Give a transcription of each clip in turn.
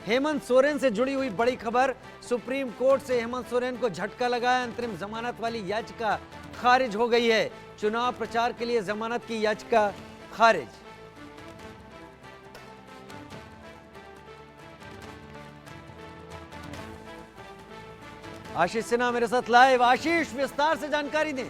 हेमंत सोरेन से जुड़ी हुई बड़ी खबर। सुप्रीम कोर्ट से हेमंत सोरेन को झटका लगा। अंतरिम जमानत वाली याचिका खारिज हो गई है। चुनाव प्रचार के लिए जमानत की याचिका खारिज। आशीष सिन्हा मेरे साथ लाइव। आशीष, विस्तार से जानकारी दें।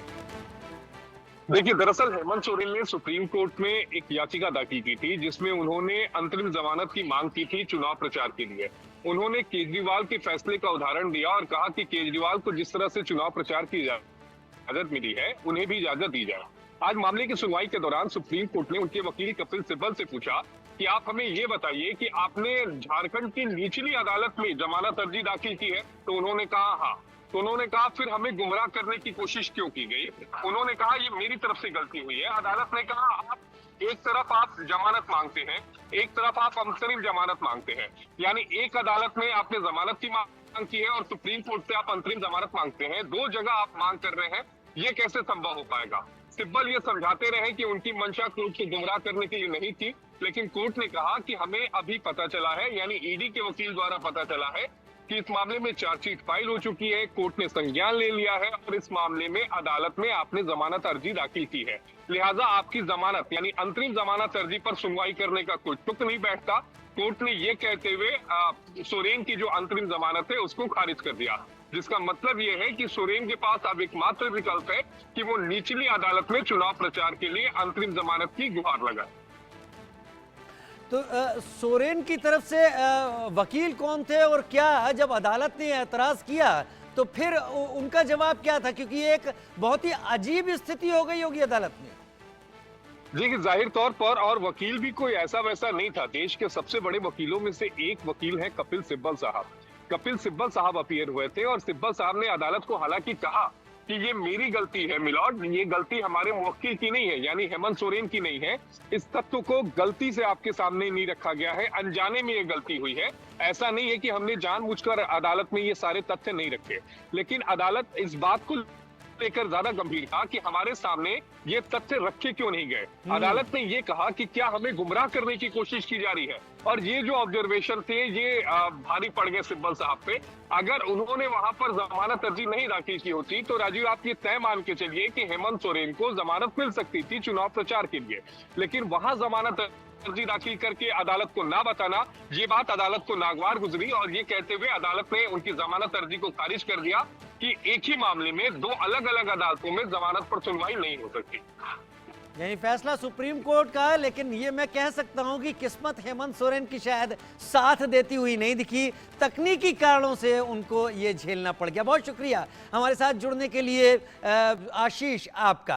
देखिए, दरअसल हेमंत सोरेन ने सुप्रीम कोर्ट में एक याचिका दाखिल की थी जिसमें उन्होंने अंतरिम जमानत की मांग की थी चुनाव प्रचार के लिए। उन्होंने केजरीवाल के फैसले का उदाहरण दिया और कहा कि केजरीवाल को जिस तरह से चुनाव प्रचार की इजाजत मिली है, उन्हें भी इजाजत दी जाए। आज मामले की सुनवाई के दौरान सुप्रीम कोर्ट ने उनके वकील कपिल सिब्बल से पूछा कि आप हमें ये बताइए कि आपने झारखंड की निचली अदालत में जमानत अर्जी दाखिल की है। तो उन्होंने कहा हाँ। तो उन्होंने कहा फिर हमें गुमराह करने की कोशिश क्यों की गई? उन्होंने कहा ये मेरी तरफ से गलती हुई है। अदालत ने कहा आप एक तरफ आप जमानत मांगते हैं, एक तरफ आप अंतरिम जमानत मांगते हैं, यानी एक अदालत में आपने जमानत की मांग की है और सुप्रीम कोर्ट से आप अंतरिम जमानत मांगते हैं। दो जगह आप मांग कर रहे हैं, ये कैसे संभव हो पाएगा? सिब्बल ये समझाते रहे कि उनकी मंशा कोर्ट को गुमराह करने के लिए नहीं थी, लेकिन कोर्ट ने कहा कि हमें अभी पता चला है, यानी ईडी के वकील द्वारा पता चला है कि इस मामले में चार्जशीट फाइल हो चुकी है, कोर्ट ने संज्ञान ले लिया है और इस मामले में अदालत में आपने जमानत अर्जी दाखिल की है। लिहाजा आपकी जमानत यानी अंतरिम जमानत अर्जी पर सुनवाई करने का कोई तुक नहीं बैठता। कोर्ट ने ये कहते हुए सोरेन की जो अंतरिम जमानत है उसको खारिज कर दिया, जिसका मतलब ये है कि सोरेन के पास अब एकमात्र विकल्प है कि वो निचली अदालत में चुनाव प्रचार के लिए अंतरिम जमानत की गुहार लगाए। तो सोरेन की तरफ से वकील कौन थे और क्या जब अदालत ने एतराज किया तो फिर उनका जवाब क्या था? क्योंकि ये एक बहुत ही अजीब स्थिति हो गई होगी अदालत में। जी कि जाहिर तौर पर, और वकील भी कोई ऐसा वैसा नहीं था। देश के सबसे बड़े वकीलों में से एक वकील है कपिल सिब्बल साहब। कपिल सिब्बल साहब अपीयर हुए थे और सिब्बल साहब ने अदालत को हालांकि कहा कि ये मेरी गलती है मिलॉर्ड, ये गलती हमारे मुवक्किल की नहीं है, यानी हेमंत सोरेन की नहीं है। इस तथ्य को गलती से आपके सामने नहीं रखा गया है, अनजाने में ये गलती हुई है। ऐसा नहीं है कि हमने जानबूझकर अदालत में ये सारे तथ्य नहीं रखे, लेकिन अदालत इस बात को लेकर ज्यादा गंभीर था कि हमारे सामने ये तथ्य रखे क्यों नहीं गए। अदालत ने ये कहा कि क्या हमें गुमराह करने की कोशिश की जा रही है, और ये जो ऑब्जर्वेशन थे ये भारी पड़ गए सिब्बल साहब पे। अगर उन्होंने वहां पर जमानत अर्जी नहीं दाखिल की होती तो राजीव आप ये तय मान के चलिए कि हेमंत सोरेन को जमानत मिल सकती थी चुनाव प्रचार के लिए, लेकिन वहां जमानत अर्जी दाखिल करके अदालत को ना बताना, ये बात अदालत को नागवार गुजरी और ये कहते हुए अदालत ने उनकी जमानत अर्जी को खारिज कर दिया कि एक ही मामले में दो अलग अलग अदालतों में जमानत पर सुनवाई नहीं हो सकती। यही फैसला सुप्रीम कोर्ट का है, लेकिन ये मैं कह सकता हूं कि किस्मत हेमंत सोरेन की शायद साथ देती हुई नहीं दिखी। तकनीकी कारणों से उनको ये झेलना पड़ गया। बहुत शुक्रिया हमारे साथ जुड़ने के लिए आशीष आपका।